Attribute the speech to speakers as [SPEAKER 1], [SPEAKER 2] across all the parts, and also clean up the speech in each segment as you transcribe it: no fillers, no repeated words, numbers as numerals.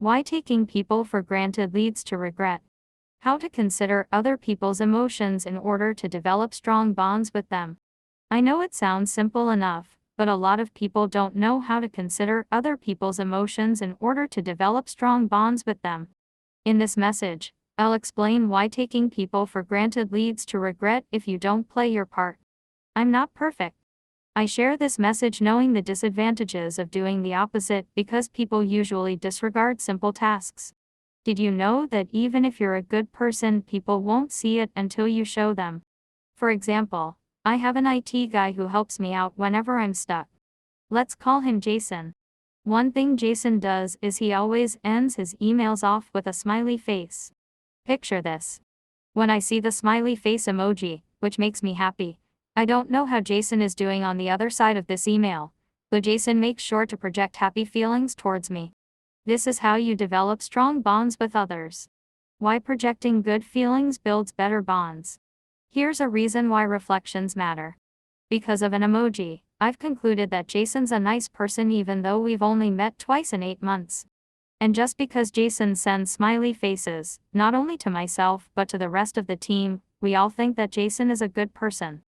[SPEAKER 1] Why taking people for granted leads to regret. How to consider other people's emotions in order to develop strong bonds with them. I know it sounds simple enough, but a lot of people don't know how to consider other people's emotions in order to develop strong bonds with them. In this message, I'll explain why taking people for granted leads to regret if you don't play your part. I'm not perfect. I share this message knowing the disadvantages of doing the opposite because people usually disregard simple tasks. Did you know that even if you're a good person, people won't see it until you show them? For example, I have an IT guy who helps me out whenever I'm stuck. Let's call him Jason. One thing Jason does is he always ends his emails off with a smiley face. Picture this. When I see the smiley face emoji, which makes me happy, I don't know how Jason is doing on the other side of this email, but Jason makes sure to project happy feelings towards me. This is how you develop strong bonds with others. Why projecting good feelings builds better bonds. Here's a reason why reflections matter. Because of an emoji, I've concluded that Jason's a nice person even though we've only met twice in 8 months. And just because Jason sends smiley faces, not only to myself but to the rest of the team, we all think that Jason is a good person.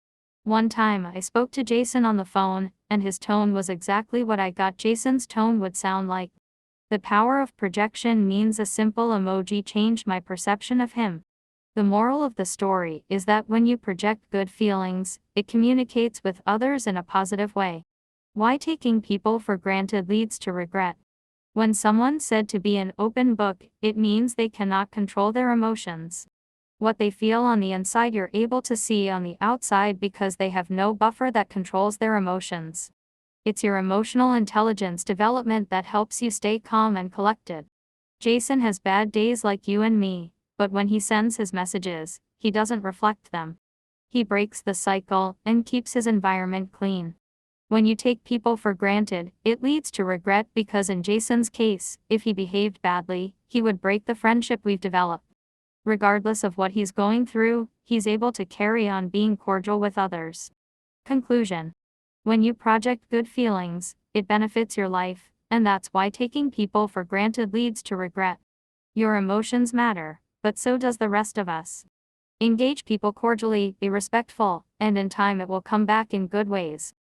[SPEAKER 1] One time I spoke to Jason on the phone, and his tone was exactly what I got Jason's tone would sound like. The power of projection means a simple emoji changed my perception of him. The moral of the story is that when you project good feelings, it communicates with others in a positive way. Why taking people for granted leads to regret. When someone's said to be an open book, it means they cannot control their emotions. What they feel on the inside you're able to see on the outside because they have no buffer that controls their emotions. It's your emotional intelligence development that helps you stay calm and collected. Jason has bad days like you and me, but when he sends his messages, he doesn't reflect them. He breaks the cycle and keeps his environment clean. When you take people for granted, it leads to regret because in Jason's case, if he behaved badly, he would break the friendship we've developed. Regardless of what he's going through, he's able to carry on being cordial with others. Conclusion. When you project good feelings, it benefits your life, and that's why taking people for granted leads to regret. Your emotions matter, but so does the rest of us. Engage people cordially, be respectful, and in time it will come back in good ways.